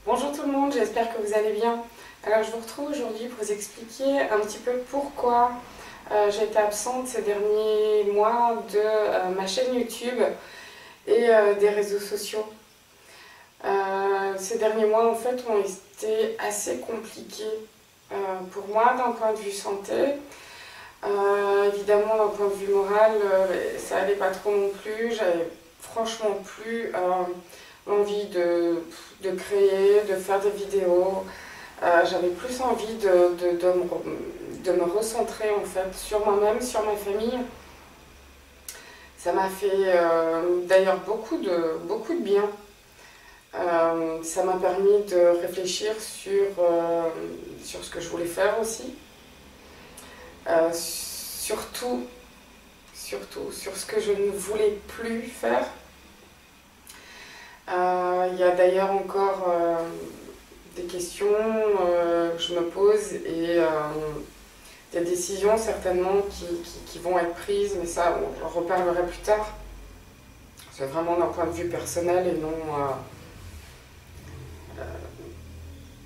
Bonjour tout le monde, j'espère que vous allez bien. Alors je vous retrouve aujourd'hui pour vous expliquer un petit peu pourquoi j'ai été absente ces derniers mois de ma chaîne YouTube et des réseaux sociaux. Ces derniers mois en fait ont été assez compliqués pour moi d'un point de vue santé. Évidemment d'un point de vue moral, ça allait pas trop non plus. J'avais franchement plus l'envie de créer, de faire des vidéos. J'avais plus envie de me recentrer en fait sur moi-même, sur ma famille. Ça m'a fait d'ailleurs beaucoup de bien. Ça m'a permis de réfléchir sur ce que je voulais faire aussi. Surtout sur ce que je ne voulais plus faire. Il y a d'ailleurs encore des questions que je me pose et des décisions certainement qui vont être prises, mais ça j'en reparlerai plus tard. C'est vraiment d'un point de vue personnel et non...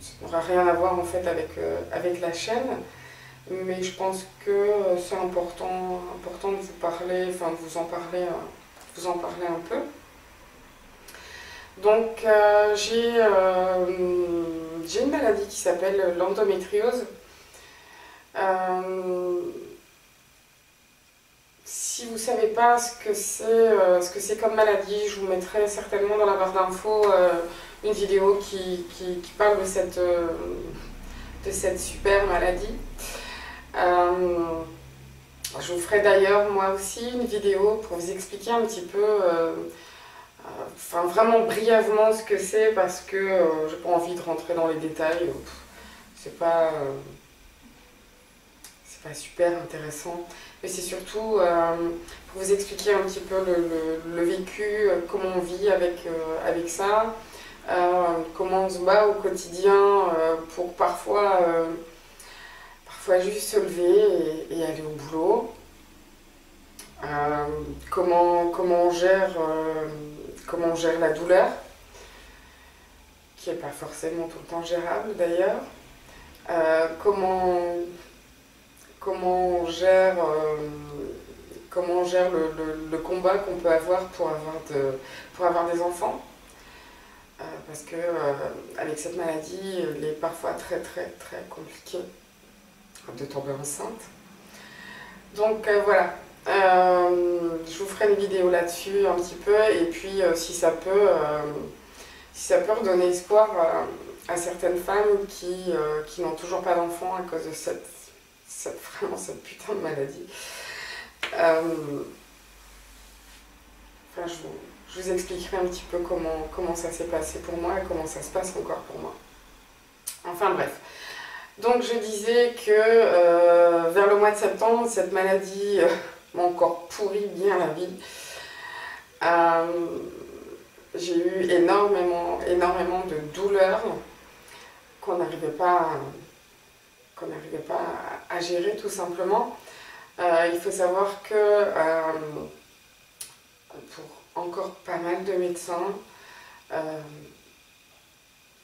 ça n'aura rien à voir en fait avec la chaîne. Mais je pense que c'est important de vous parler, enfin de vous en parler un peu. Donc j'ai une maladie qui s'appelle l'endométriose. Si vous ne savez pas ce que c'est comme maladie, je vous mettrai certainement dans la barre d'infos une vidéo qui parle de cette super maladie. Je vous ferai d'ailleurs moi aussi une vidéo pour vous expliquer un petit peu, enfin vraiment brièvement ce que c'est parce que j'ai pas envie de rentrer dans les détails. C'est pas super intéressant, mais c'est surtout pour vous expliquer un petit peu le vécu, comment on vit avec ça, comment on se bat au quotidien pour parfois juste se lever et aller au boulot. Comment on gère la douleur, qui n'est pas forcément tout le temps gérable d'ailleurs. Comment on gère le combat qu'on peut avoir pour avoir des enfants. Parce que avec cette maladie, il est parfois très compliqué de tomber enceinte. Donc voilà, je vous ferai une vidéo là-dessus un petit peu, et puis si ça peut redonner espoir à certaines femmes qui n'ont toujours pas d'enfants à cause de cette putain de maladie. Enfin, je vous expliquerai un petit peu comment ça s'est passé pour moi et comment ça se passe encore pour moi. Enfin bref. Donc je disais que vers le mois de septembre, cette maladie m'a encore pourri bien la vie. J'ai eu énormément de douleurs qu'on n'arrivait pas à gérer tout simplement. Il faut savoir que pour encore pas mal de médecins,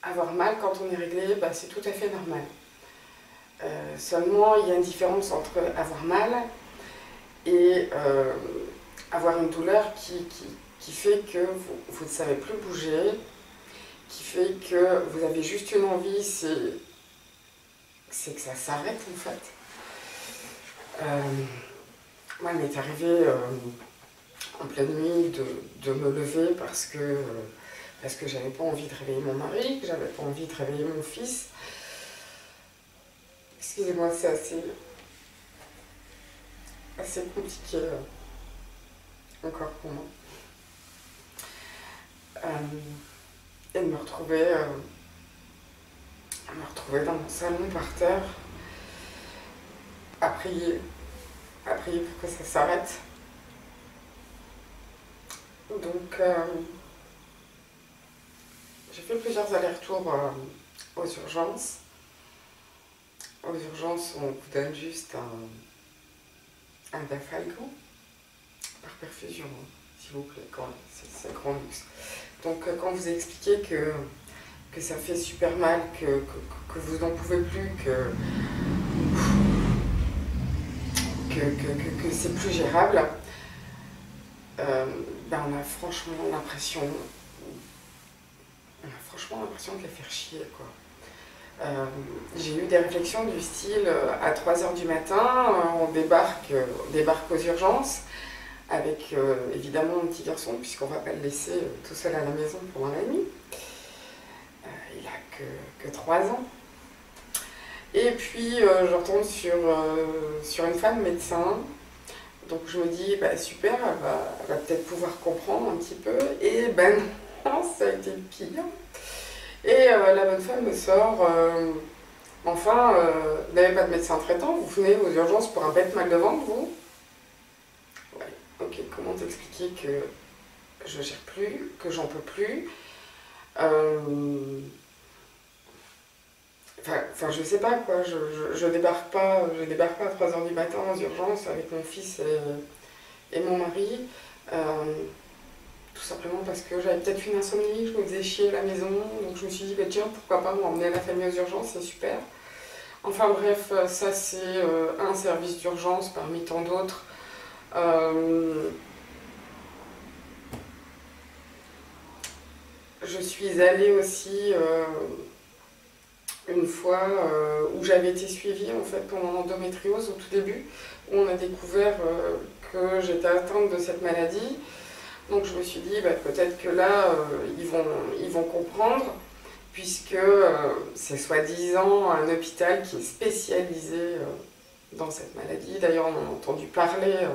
avoir mal quand on est réglé, c'est tout à fait normal. Seulement, il y a une différence entre avoir mal et avoir une douleur qui fait que vous ne savez plus bouger, qui fait que vous avez juste une envie, c'est que ça s'arrête en fait. Moi, il m'est arrivé en pleine nuit de me lever parce que j'avais pas envie de réveiller mon mari, que j'avais pas envie de réveiller mon fils. Excusez-moi, c'est assez compliqué encore pour moi. Et de me retrouver dans mon salon par terre, à prier pour que ça s'arrête. Donc j'ai fait plusieurs allers-retours aux urgences. Aux urgences, on vous donne juste un Dafalgan par perfusion, s'il vous plaît, c'est grand luxe. Donc quand vous expliquez que que ça fait super mal, que vous n'en pouvez plus, que c'est plus gérable, ben on a franchement l'impression de les faire chier, quoi. J'ai eu des réflexions du style à 3 h du matin, on débarque aux urgences avec évidemment mon petit garçon, puisqu'on ne va pas le laisser tout seul à la maison pendant la nuit. Il a que 3 ans. Et puis je retombe sur une femme médecin. Donc je me dis, bah, super, elle va peut-être pouvoir comprendre un petit peu. Et ben non, ça a été pire. Et la bonne femme me sort, enfin, vous n'avez pas de médecin traitant, vous venez aux urgences pour un bête mal de ventre, vous? Ouais, ok, comment t'expliquer que je gère plus, que j'en peux plus? Enfin, je sais pas quoi, je débarque pas à 3 h du matin aux urgences avec mon fils et mon mari. Tout simplement parce que j'avais peut-être une insomnie, je me faisais chier à la maison, donc je me suis dit, bah, tiens, pourquoi pas m'emmener la famille aux urgences, c'est super. Enfin bref, ça c'est un service d'urgence parmi tant d'autres. Je suis allée aussi une fois où j'avais été suivie en fait pour mon endométriose au tout début, où on a découvert que j'étais atteinte de cette maladie. Donc je me suis dit, bah, peut-être que là, ils vont comprendre, puisque c'est soi-disant un hôpital qui est spécialisé dans cette maladie. D'ailleurs, on en a entendu parler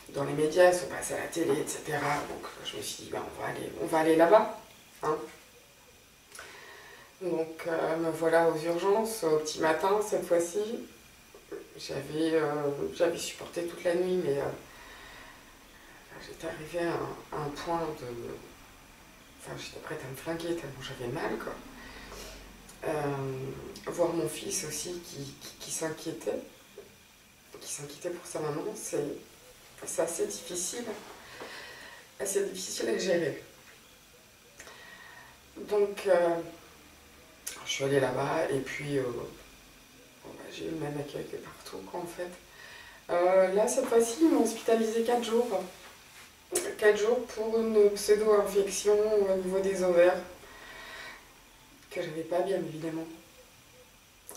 dans les médias, ça passe à la télé, etc. Donc je me suis dit, bah, on va aller là-bas. Hein. Donc me voilà aux urgences, au petit matin cette fois-ci. J'avais supporté toute la nuit, mais j'étais arrivée à un point de... Enfin, j'étais prête à me flinguer tellement j'avais mal, quoi. Voir mon fils aussi qui s'inquiétait pour sa maman, c'est assez difficile à gérer. Donc, je suis allée là-bas et puis j'ai eu le même accueil que partout, quoi, en fait. Là, cette fois-ci, ils m'ont hospitalisé 4 jours. 4 jours pour une pseudo-infection au niveau des ovaires, que j'avais pas, bien évidemment.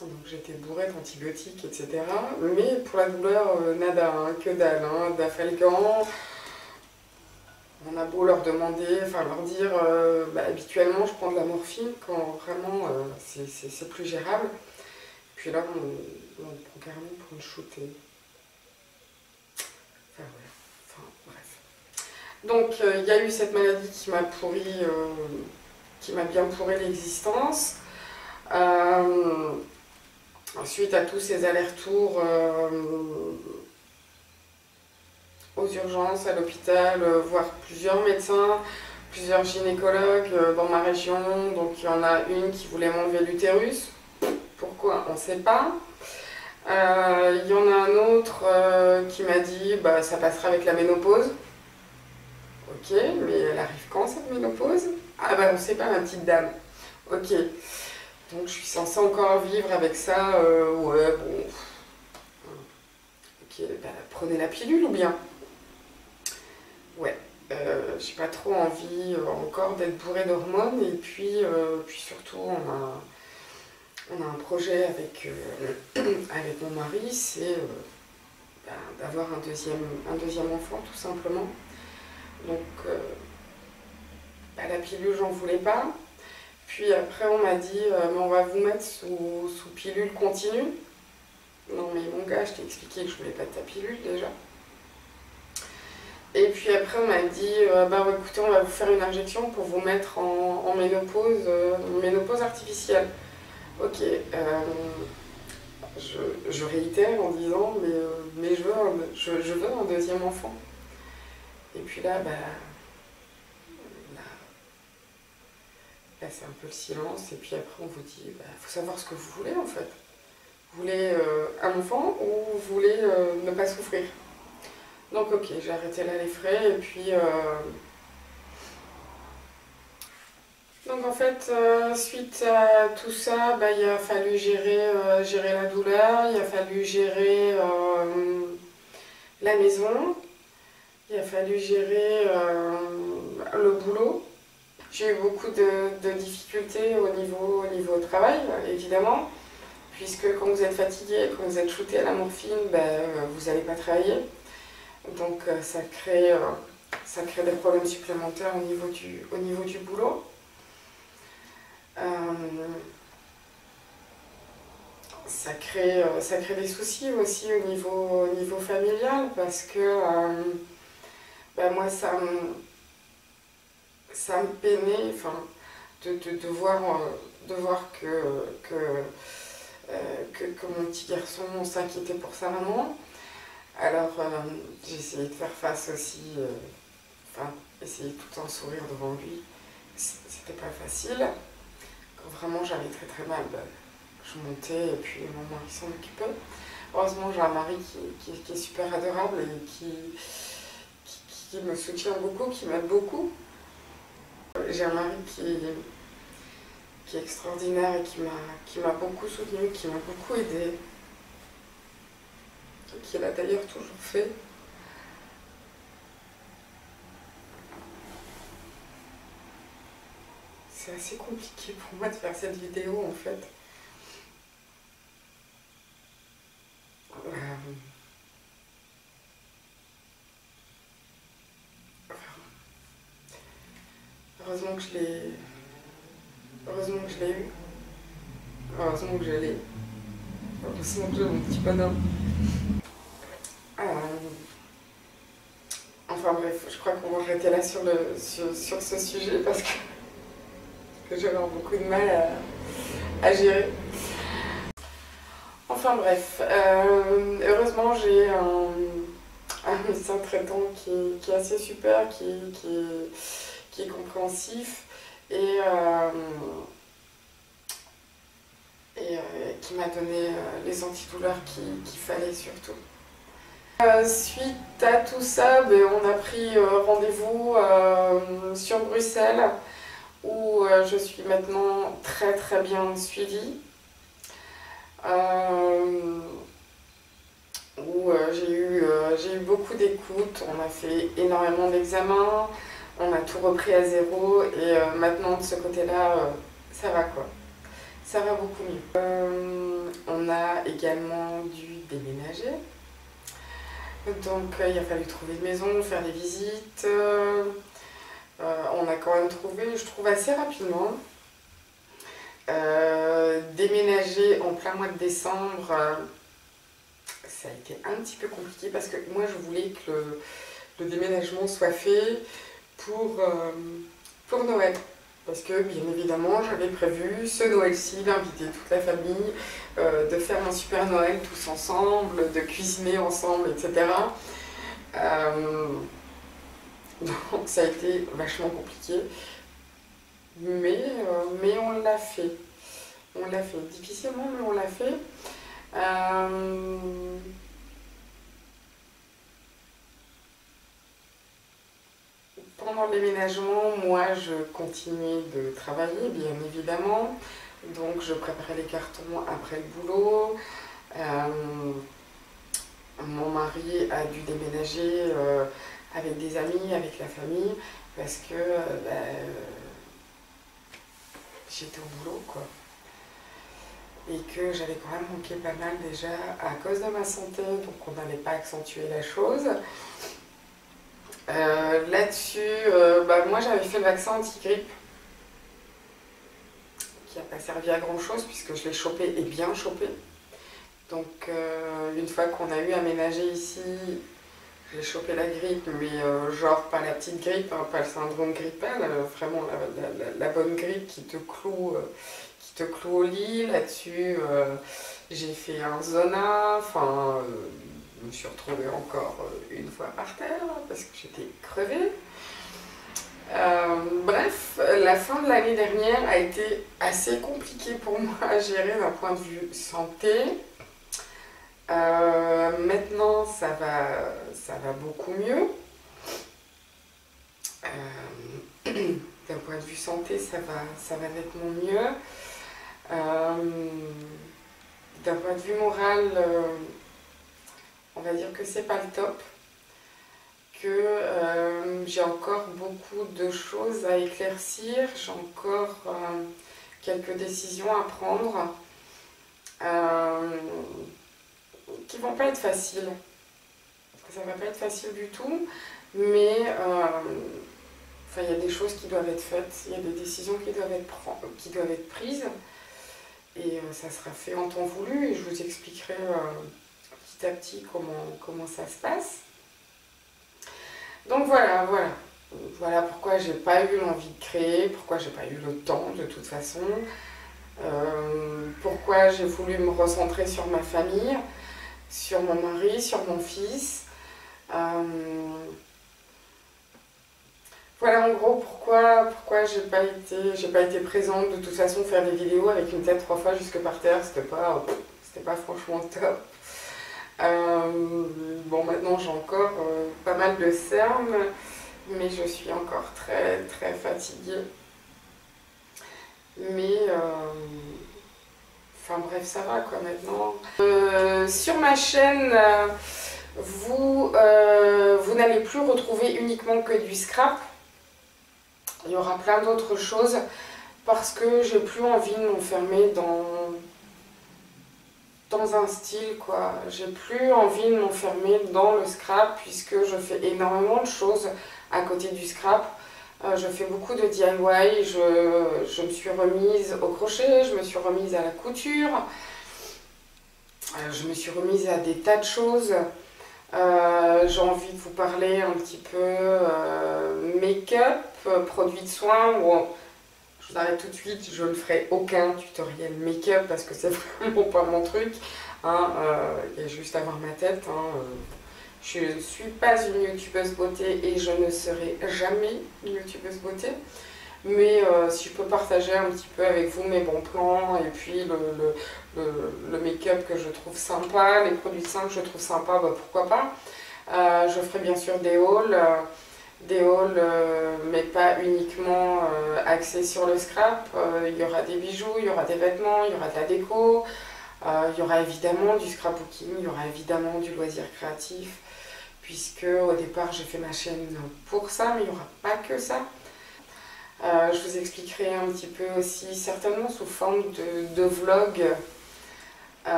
Donc j'étais bourrée d'antibiotiques, etc. Mais pour la douleur, nada, hein, que dalle, hein, d'Afalgan. On a beau leur demander, enfin leur dire, bah, habituellement je prends de la morphine quand vraiment c'est plus gérable. Puis là, on prend carrément pour une shootée. Enfin, ouais. Enfin, bref. Donc il y a eu cette maladie qui m'a bien pourri l'existence. Suite à tous ces allers-retours aux urgences, à l'hôpital, voir plusieurs médecins, plusieurs gynécologues dans ma région. Donc il y en a une qui voulait m'enlever l'utérus. Pourquoi? On ne sait pas. Il y en a un autre qui m'a dit bah, ça passera avec la ménopause. Ok, mais elle arrive quand cette ménopause? Ah bah on ne sait pas, ma petite dame. Ok. Donc je suis censée encore vivre avec ça, ouais, bon. Ok, bah, prenez la pilule ou bien? Ouais, j'ai pas trop envie encore d'être bourrée d'hormones, et puis surtout on a un projet avec mon mari, c'est bah, d'avoir un deuxième enfant tout simplement. Donc bah, la pilule j'en voulais pas. Puis après, on m'a dit, mais on va vous mettre sous pilule continue. Non, mais mon gars, je t'ai expliqué que je voulais pas de ta pilule déjà. Et puis après, on m'a dit, bah écoutez, on va vous faire une injection pour vous mettre en ménopause artificielle. Ok, je réitère en disant, mais je veux un deuxième enfant. Et puis là, bah. Là, c'est un peu le silence, et puis après, on vous dit, bah, faut savoir ce que vous voulez, en fait. Vous voulez un enfant ou vous voulez ne pas souffrir? Donc, ok, j'ai arrêté là les frais, et puis Donc en fait, suite à tout ça, bah, il a fallu gérer la douleur, il a fallu gérer la maison, il a fallu gérer le boulot. J'ai eu beaucoup de difficultés au niveau travail, évidemment, puisque quand vous êtes fatigué, quand vous êtes shooté à la morphine, bah, vous n'allez pas travailler. Donc ça crée des problèmes supplémentaires au niveau du boulot. Ça crée des soucis aussi au niveau familial parce que bah moi ça me peinait enfin, de voir que mon petit garçon s'inquiétait pour sa maman. Alors j'ai essayé de faire face aussi, enfin essayer tout en sourire devant lui. C'était pas facile. Quand vraiment j'allais très très mal, bah, je montais et puis mon mari s'en occupait. Heureusement, j'ai un mari qui est super adorable et qui me soutient beaucoup, qui m'aide beaucoup. J'ai un mari qui est extraordinaire et qui m'a beaucoup soutenu, qui m'a beaucoup aidé, qui l'a d'ailleurs toujours fait. C'est assez compliqué pour moi de faire cette vidéo en fait. Heureusement que je l'ai eu. Heureusement que j'ai mon petit bonhomme. Enfin bref, je crois qu'on va arrêter là sur ce sujet parce que je vais avoir beaucoup de mal à gérer. Enfin bref, heureusement j'ai un médecin traitant qui est assez super, qui est compréhensif et qui m'a donné les antidouleurs qu'il fallait surtout. Suite à tout ça, ben, on a pris rendez-vous sur Bruxelles où je suis maintenant très très bien suivie. Où j'ai eu beaucoup d'écoute, on a fait énormément d'examens, on a tout repris à zéro et maintenant de ce côté-là, ça va quoi. Ça va beaucoup mieux. On a également dû déménager. Donc il a fallu trouver une maison, faire des visites. On a quand même trouvé, je trouve, assez rapidement. Déménager en plein mois de décembre, ça a été un petit peu compliqué parce que moi je voulais que le déménagement soit fait pour Noël. Parce que bien évidemment j'avais prévu ce Noël-ci d'inviter toute la famille, de faire un super Noël tous ensemble, de cuisiner ensemble, etc. Donc ça a été vachement compliqué. Mais on l'a fait. On l'a fait. Difficilement, mais on l'a fait. Pendant le déménagement, moi je continuais de travailler, bien évidemment. Donc je préparais les cartons après le boulot. Mon mari a dû déménager avec des amis, avec la famille, parce que j'étais au boulot, quoi. Et que j'avais quand même manqué pas mal déjà à cause de ma santé, donc on n'allait pas accentuer la chose. Là-dessus, moi j'avais fait le vaccin anti-grippe, qui n'a pas servi à grand chose puisque je l'ai chopé et bien chopé. Donc une fois qu'on a eu aménagé ici, j'ai chopé la grippe, mais genre pas la petite grippe, hein, pas le syndrome grippal, vraiment la bonne grippe qui te cloue au lit. Là-dessus, j'ai fait un zona, enfin, je me suis retrouvée encore une fois par terre parce que j'étais crevée. Bref, la fin de l'année dernière a été assez compliquée pour moi à gérer d'un point de vue santé. Maintenant, ça va beaucoup mieux. d'un point de vue santé, ça va nettement mieux. D'un point de vue moral, on va dire que c'est pas le top, que j'ai encore beaucoup de choses à éclaircir, j'ai encore quelques décisions à prendre qui vont pas être faciles. Ça va pas être facile du tout, mais enfin, il y a des choses qui doivent être faites, il y a des décisions qui doivent être prises, et ça sera fait en temps voulu, et je vous expliquerai petit à petit comment ça se passe. Donc voilà pourquoi j'ai pas eu l'envie de créer, pourquoi j'ai pas eu le temps de toute façon, pourquoi j'ai voulu me recentrer sur ma famille, sur mon mari, sur mon fils. Voilà en gros pourquoi j'ai pas été présente. De toute façon, faire des vidéos avec une tête 3 fois jusque par terre, c'était pas franchement top. Bon, maintenant j'ai encore pas mal de cernes, mais je suis encore très très fatiguée. Mais enfin bref, ça va quoi maintenant. Sur ma chaîne, vous n'allez plus retrouver uniquement que du scrap. Il y aura plein d'autres choses parce que j'ai plus envie de m'enfermer dans un style quoi. J'ai plus envie de m'enfermer dans le scrap puisque je fais énormément de choses à côté du scrap. Je fais beaucoup de DIY, je me suis remise au crochet, je me suis remise à la couture, je me suis remise à des tas de choses. J'ai envie de vous parler un petit peu make-up, produits de soins. Bon, je vous arrête tout de suite, je ne ferai aucun tutoriel make-up parce que c'est vraiment pas mon truc. Hein, il y a juste à voir ma tête. Hein, je ne suis pas une youtubeuse beauté et je ne serai jamais une youtubeuse beauté. Mais si je peux partager un petit peu avec vous mes bons plans et puis le make-up que je trouve sympa, les produits de soins que je trouve sympa, bah, pourquoi pas. Je ferai bien sûr des hauls, mais pas uniquement axés sur le scrap. Il y aura des bijoux, il y aura des vêtements, il y aura de la déco, il y aura évidemment du scrapbooking, il y aura évidemment du loisir créatif, puisque au départ j'ai fait ma chaîne pour ça, mais il n'y aura pas que ça. Je vous expliquerai un petit peu aussi, certainement sous forme de vlog,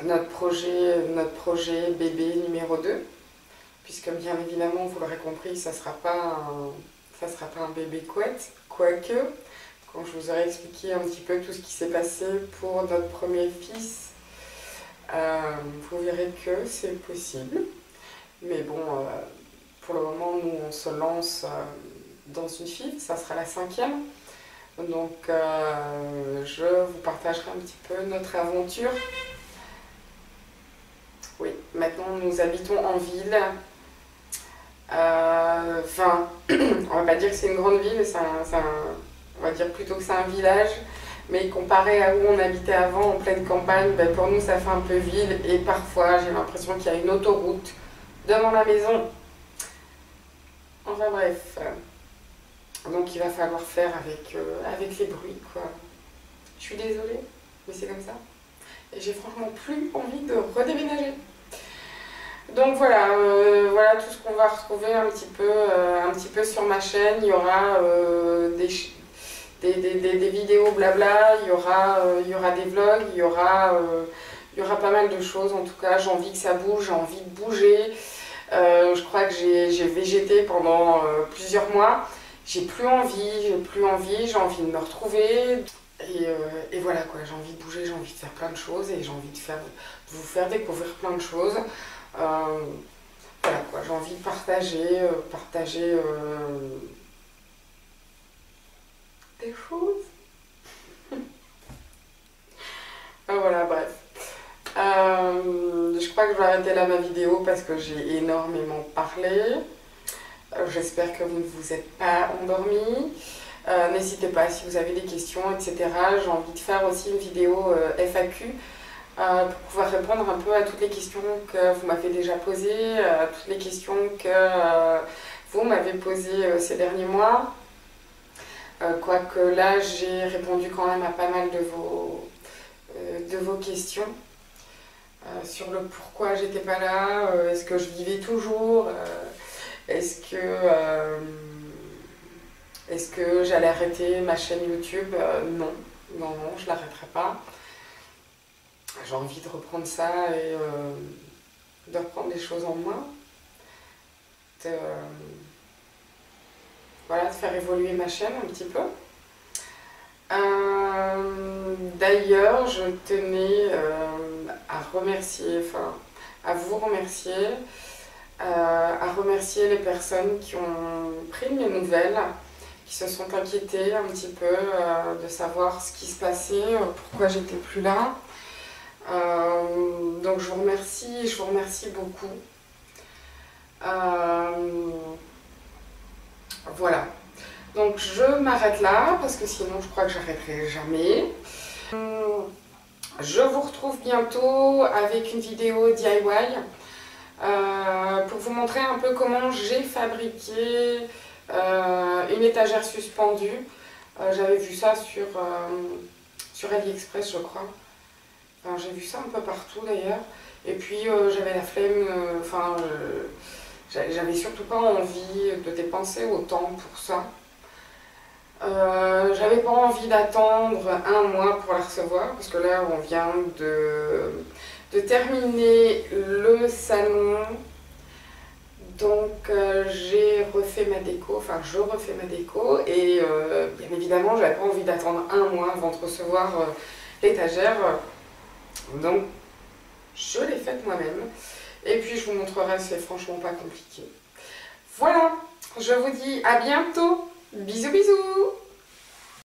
notre projet bébé numéro 2, puisque bien évidemment, vous l'aurez compris, ça sera pas un bébé couette, quoique, quand je vous aurai expliqué un petit peu tout ce qui s'est passé pour notre premier fils, vous verrez que c'est possible. Mais bon, pour le moment, nous, on se lance dans une fille, ça sera la 5e. Donc, je vous partagerai un petit peu notre aventure. Oui, maintenant, nous habitons en ville. Enfin, on va pas dire que c'est une grande ville, on va dire plutôt que c'est un village. Mais comparé à où on habitait avant, en pleine campagne, ben pour nous, ça fait un peu ville. Et parfois, j'ai l'impression qu'il y a une autoroute devant la maison. Enfin bref, donc il va falloir faire avec les bruits quoi. Je suis désolée, mais c'est comme ça. Et j'ai franchement plus envie de redéménager. Donc voilà, voilà tout ce qu'on va retrouver un petit peu sur ma chaîne. Il y aura des vidéos blabla, il y aura des vlogs, il y aura pas mal de choses. En tout cas, j'ai envie que ça bouge, j'ai envie de bouger. Je crois que j'ai végété pendant plusieurs mois. J'ai plus envie, j'ai envie de me retrouver. Et voilà quoi, j'ai envie de bouger, j'ai envie de faire plein de choses et j'ai envie de vous faire découvrir plein de choses. Voilà quoi, j'ai envie de partager des choses. Voilà, bref. Je crois que je vais arrêter là ma vidéo parce que j'ai énormément parlé. J'espère que vous ne vous êtes pas endormis. N'hésitez pas si vous avez des questions, etc. J'ai envie de faire aussi une vidéo FAQ pour pouvoir répondre un peu à toutes les questions que vous m'avez déjà posées, à toutes les questions que vous m'avez posé ces derniers mois. Quoique là, j'ai répondu quand même à pas mal de vos questions sur le pourquoi j'étais pas là, est-ce que je vivais toujours, est-ce que j'allais arrêter ma chaîne YouTube. Non, non, non, je l'arrêterai pas. J'ai envie de reprendre ça et de reprendre les choses en main. Voilà, de faire évoluer ma chaîne un petit peu. D'ailleurs, je tenais à remercier, enfin, à vous remercier, à remercier les personnes qui ont pris mes nouvelles, qui se sont inquiétées un petit peu de savoir ce qui se passait, pourquoi j'étais plus là. Donc je vous remercie beaucoup. Voilà. Donc je m'arrête là parce que sinon je crois que j'arrêterai jamais. Je vous retrouve bientôt avec une vidéo DIY pour vous montrer un peu comment j'ai fabriqué une étagère suspendue. J'avais vu ça sur AliExpress, je crois. Enfin, j'ai vu ça un peu partout d'ailleurs. Et puis j'avais la flemme, j'avais surtout pas envie de dépenser autant pour ça. J'avais pas envie d'attendre un mois pour la recevoir parce que là on vient de terminer le salon. Donc j'ai refait ma déco, enfin je refais ma déco et bien évidemment j'avais pas envie d'attendre un mois avant de recevoir l'étagère. Donc je l'ai faite moi-même et puis je vous montrerai, c'est franchement pas compliqué. Voilà, je vous dis à bientôt, bisous bisous.